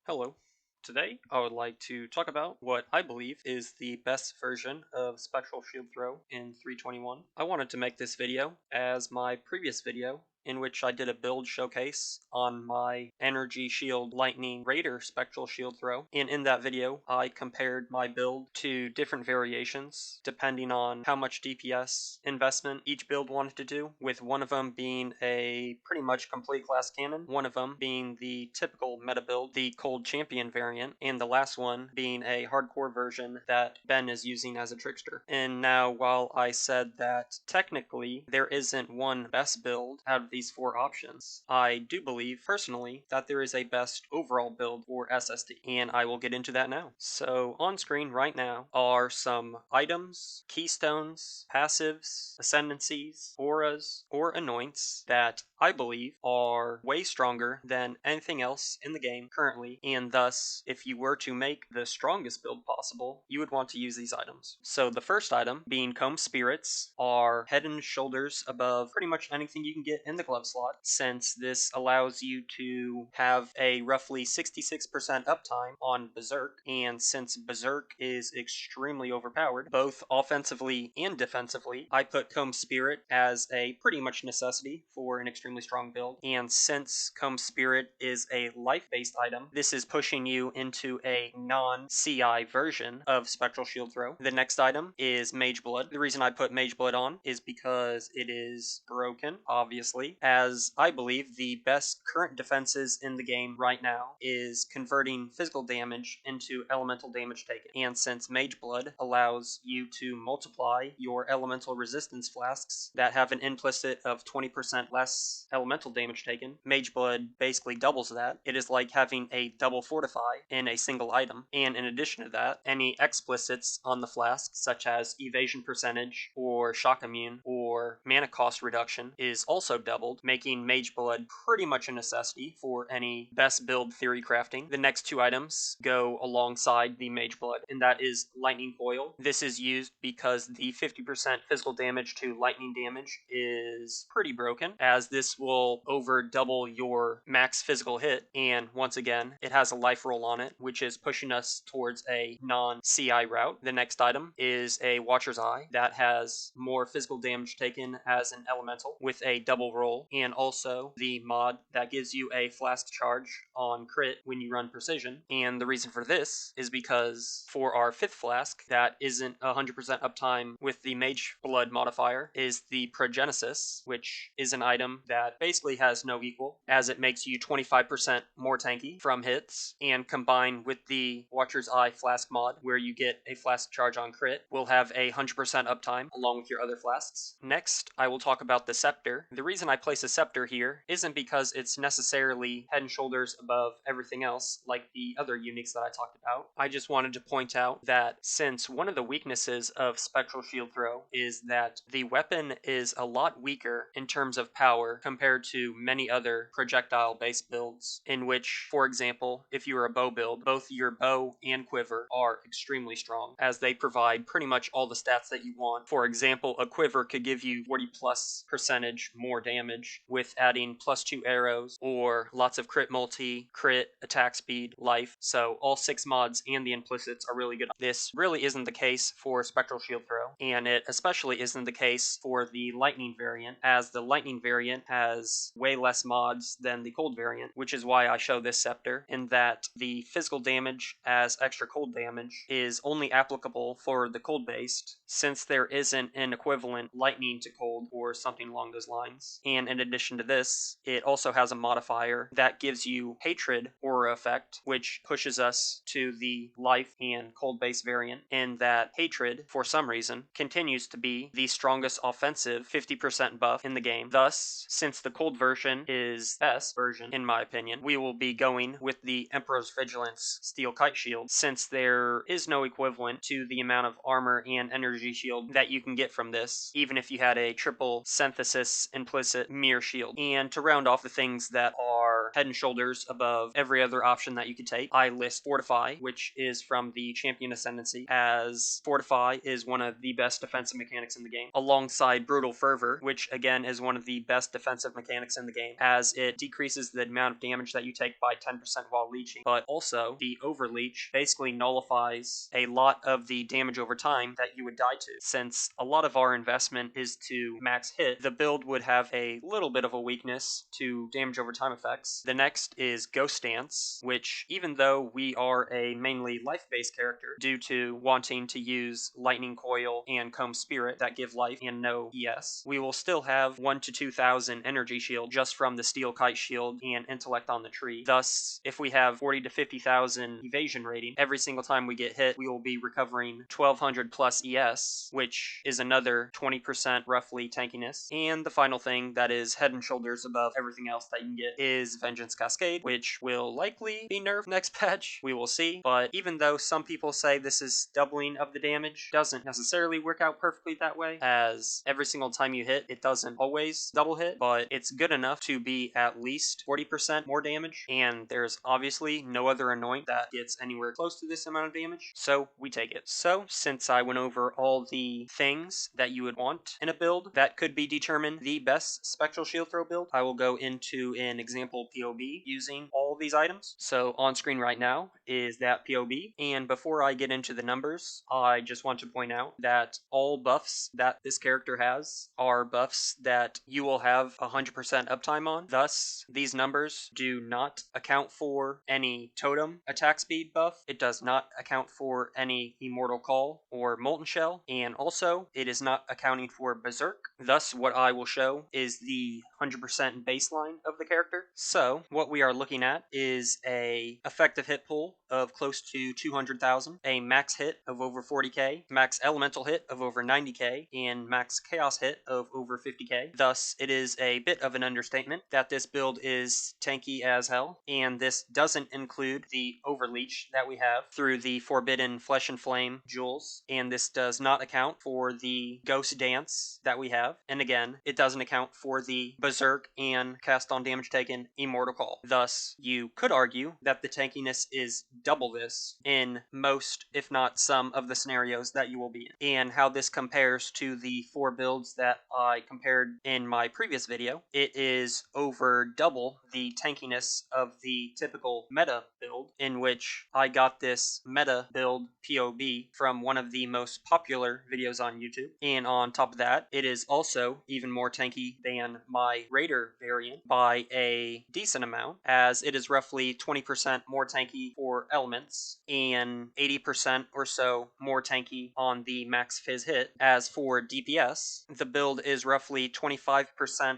Hello. Today, I would like to talk about what I believe is the best version of Spectral Shield Throw in 321. I wanted to make this video as my previous video, in which I did a build showcase on my Energy Shield Lightning Raider Spectral Shield Throw, and in that video, I compared my build to different variations, depending on how much DPS investment each build wanted to do, with one of them being a pretty much complete class cannon, one of them being the typical meta build, the Cold Champion variant, and the last one being a hardcore version that Ben is using as a trickster. And now, while I said that technically there isn't one best build out of these four options, I do believe, personally, that there is a best overall build for SSD, and I will get into that now. So, on screen right now are some items, keystones, passives, ascendancies, auras, or anoints that I believe are way stronger than anything else in the game currently, and thus, if you were to make the strongest build possible, you would want to use these items. So the first item, being Comb Spirits, are head and shoulders above pretty much anything you can get in the glove slot, since this allows you to have a roughly 66% uptime on Berserk, and since Berserk is extremely overpowered, both offensively and defensively, I put Comb Spirit as a pretty much necessity for an extremely strong build, and since Comb Spirit is a life-based item, this is pushing you into a non-CI version of Spectral Shield Throw. The next item is Mage Blood. The reason I put Mage Blood on is because it is broken, obviously, as I believe the best current defenses in the game right now is converting physical damage into elemental damage taken. And since Mage Blood allows you to multiply your elemental resistance flasks that have an implicit of 20% less elemental damage taken, Mage Blood basically doubles that. It is like having a double fortify in a single item, and in addition to that, any explicits on the flask, such as evasion percentage, or shock immune, or mana cost reduction, is also doubled, making Mage Blood pretty much a necessity for any best build theory crafting. The next two items go alongside the Mage Blood, and that is Lightning Coil. This is used because the 50% physical damage to lightning damage is pretty broken, as this will over double your max physical hit, and once again, it has a life roll on it, which is pushing us towards a non-CI route. The next item is a Watcher's Eye that has more physical damage taken as an elemental with a double roll, and also the mod that gives you a flask charge on crit when you run precision. And the reason for this is because for our fifth flask that isn't 100% uptime with the Mage Blood modifier is the Progenesis, which is an item that basically has no equal, as it makes you 25% more tanky from hits, and combined with the Watcher's Eye flask mod, where you get a flask charge on crit, will have a 100% uptime along with your other flasks. Next, I will talk about the Scepter. The reason I place a Scepter here isn't because it's necessarily head and shoulders above everything else like the other uniques that I talked about. I just wanted to point out that since one of the weaknesses of Spectral Shield Throw is that the weapon is a lot weaker in terms of power compared to many other projectile-based builds, in which, for example, if you are a bow build, both your bow and quiver are extremely strong, as they provide pretty much all the stats that you want. For example, a quiver could give you 40% more damage with adding +2 arrows, or lots of crit multi, crit, attack speed, life, so all 6 mods and the implicits are really good. This really isn't the case for Spectral Shield Throw, and it especially isn't the case for the Lightning variant, as the Lightning variant has way less mods than the Cold variant, which is why I show this Scepter, in that the physical damage as extra cold damage is only applicable for the cold based, since there isn't an equivalent lightning to cold or something along those lines. And in addition to this, it also has a modifier that gives you Hatred aura effect, which pushes us to the life and cold base variant, in that Hatred, for some reason, continues to be the strongest offensive 50% buff in the game. Thus, since the cold version is best version, in my opinion, we will be going with the Emperor's Vigilance Steel Kite Shield, since there is no equivalent to the amount of armor and energy shield that you can get from this, even if you had a triple synthesis implicit mirror shield. And to round off the things that are are head and shoulders above every other option that you could take. I list Fortify, which is from the Champion Ascendancy, as Fortify is one of the best defensive mechanics in the game, alongside Brutal Fervor, which again is one of the best defensive mechanics in the game, as it decreases the amount of damage that you take by 10% while leeching. But also, the Overleech basically nullifies a lot of the damage over time that you would die to. Since a lot of our investment is to max hit, the build would have a little bit of a weakness to damage over time effects. The next is Ghost Dance, which, even though we are a mainly life-based character, due to wanting to use Lightning Coil and Comb Spirit that give life and no ES, we will still have 1 to 2,000 energy shield just from the Steel Kite Shield and Intellect on the tree. Thus, if we have 40 to 50,000 evasion rating, every single time we get hit, we will be recovering 1,200 plus ES, which is another 20% roughly tankiness. And the final thing that is head and shoulders above everything else that you can get is Vengeance Cascade, which will likely be nerfed next patch. We will see. But even though some people say this is doubling of the damage, doesn't necessarily work out perfectly that way, as every single time you hit, it doesn't always double hit, but it's good enough to be at least 40% more damage, and there's obviously no other anoint that gets anywhere close to this amount of damage, so we take it. So, since I went over all the things that you would want in a build that could be determined the best Spectral Shield Throw build, I will go into an example POB using all these items. So on screen right now is that POB, and before I get into the numbers, I just want to point out that all buffs that this character has are buffs that you will have 100% uptime on. Thus, these numbers do not account for any totem attack speed buff. It does not account for any Immortal Call or Molten Shell, and also it is not accounting for Berserk. Thus, what I will show is the 100% baseline of the character. So, what we are looking at is a effective hit pool of close to 200,000, a max hit of over 40k, max elemental hit of over 90k, and max chaos hit of over 50k. Thus, it is a bit of an understatement that this build is tanky as hell, and this doesn't include the Overleech that we have through the Forbidden Flesh and Flame jewels, and this does not account for the Ghost Dance that we have, and again, it doesn't account for the Berserk and Cast on Damage Taken Immortal Call. Thus, you could argue that the tankiness is double this in most, if not some, of the scenarios that you will be in. And how this compares to the 4 builds that I compared in my previous video, it is over double the tankiness of the typical meta build, in which I got this meta build POB from one of the most popular videos on YouTube. And on top of that, it is also even more tanky than my Raider variant by a decent amount, as it is roughly 20% more tanky for elements and 80% or so more tanky on the max fizz hit. As for DPS, the build is roughly 25%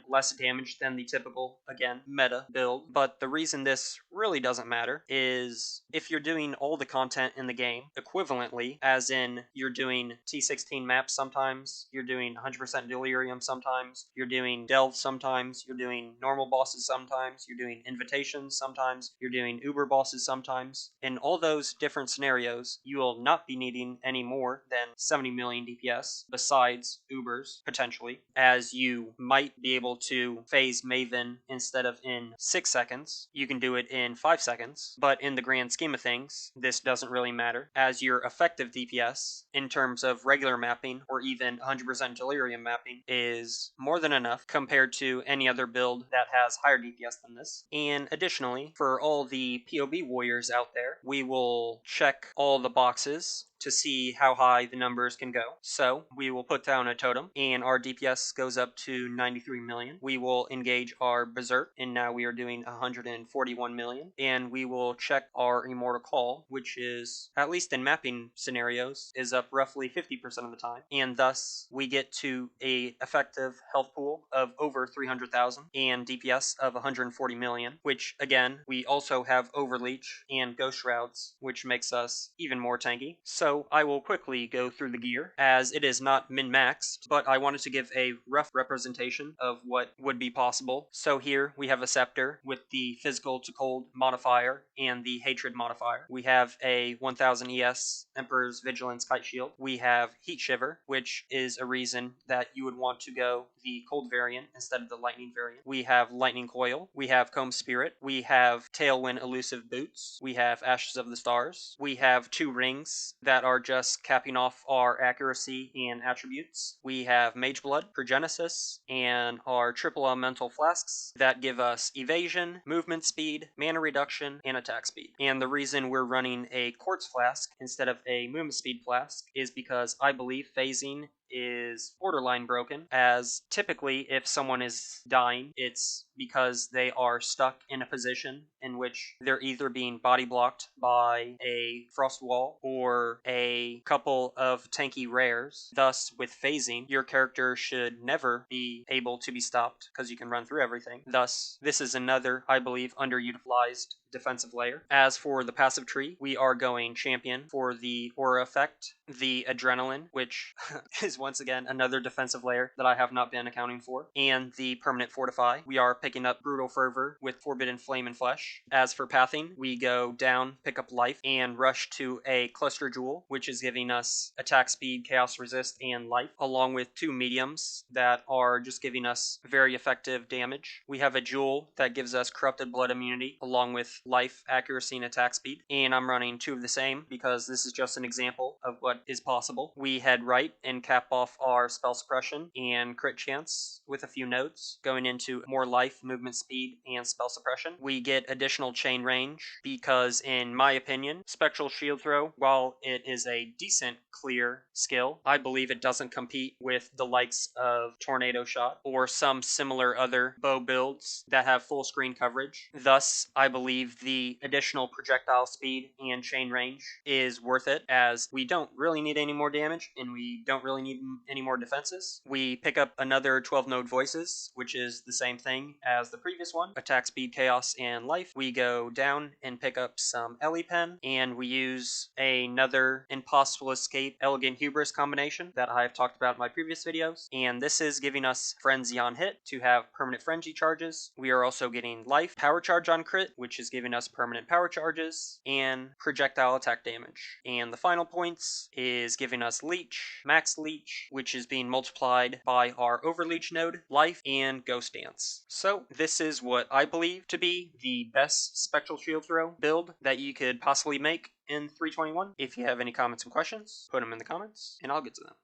less damage than the typical, again, meta build, but the reason this really doesn't matter is if you're doing all the content in the game equivalently, as in you're doing T16 maps sometimes, you're doing 100% Delirium sometimes, you're doing Delve sometimes, you're doing normal bosses sometimes, you're doing invitations sometimes, you're doing Uber bosses sometimes. In all those different scenarios, you will not be needing any more than 70 million DPS besides Ubers, potentially, as you might be able to phase Maven instead of in 6 seconds. You can do it in 5 seconds, but in the grand scheme of things, this doesn't really matter, as your effective DPS in terms of regular mapping or even 100% Delirium mapping is more than enough compared to any other build that has higher DPS than this. And additionally, for all the POB warriors out there, we will check all the boxes to see how high the numbers can go. So we will put down a totem and our DPS goes up to 93 million. We will engage our Berserk and now we are doing 141 million. And we will check our Immortal Call, which is, at least in mapping scenarios, is up roughly 50% of the time. And thus we get to a effective health pool of over 300,000 and DPS of 140 million, which again, we also have Overleech and Ghost Shrouds, which makes us even more tanky. So So I will quickly go through the gear, as it is not min-maxed, but I wanted to give a rough representation of what would be possible. So here we have a scepter with the physical to cold modifier and the hatred modifier. We have a 1000 ES Emperor's Vigilance Kite Shield. We have Heat Shiver, which is a reason that you would want to go the cold variant instead of the lightning variant. We have Lightning Coil. We have Comb Spirit. We have Tailwind Elusive Boots. We have Ashes of the Stars. We have 2 rings that are just capping off our accuracy and attributes. We have Mage Blood, Progenesis, and our triple elemental flasks that give us evasion, movement speed, mana reduction, and attack speed. And the reason we're running a quartz flask instead of a movement speed flask is because I believe phasing is borderline broken, as typically if someone is dying, it's because they are stuck in a position in which they're either being body blocked by a frost wall or a couple of tanky rares. Thus, with phasing, your character should never be able to be stopped because you can run through everything. Thus, this is another, I believe, underutilized defensive layer. As for the passive tree, we are going champion for the aura effect, the adrenaline, which is once again another defensive layer that I have not been accounting for, and the permanent fortify. We are picking up brutal fervor with forbidden flame and flesh. As for pathing, we go down, pick up life, and rush to a cluster jewel, which is giving us attack speed, chaos resist, and life, along with 2 mediums that are just giving us very effective damage. We have a jewel that gives us corrupted blood immunity, along with life, accuracy, and attack speed, and I'm running 2 of the same because this is just an example of what is possible. We head right and cap off our spell suppression and crit chance with a few nodes, going into more life, movement speed, and spell suppression. We get additional chain range because, in my opinion, Spectral Shield Throw, while it is a decent clear skill, I believe it doesn't compete with the likes of Tornado Shot or some similar other bow builds that have full screen coverage. Thus, I believe the additional projectile speed and chain range is worth it, as we don't really need any more damage and we don't really need any more defenses. We pick up another 12 node voices, which is the same thing as the previous one, attack speed, chaos, and life. We go down and pick up some Ellie Pen, and we use another Impossible Escape Elegant Hubris combination that I've talked about in my previous videos, and this is giving us Frenzy on hit to have permanent frenzy charges. We are also getting life, power charge on crit, which is giving us permanent power charges, and projectile attack damage. And the final points is giving us leech, max leech, which is being multiplied by our overleech node, life, and ghost dance. So this is what I believe to be the best Spectral Shield Throw build that you could possibly make in 321. If you have any comments and questions, put them in the comments and I'll get to them.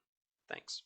Thanks.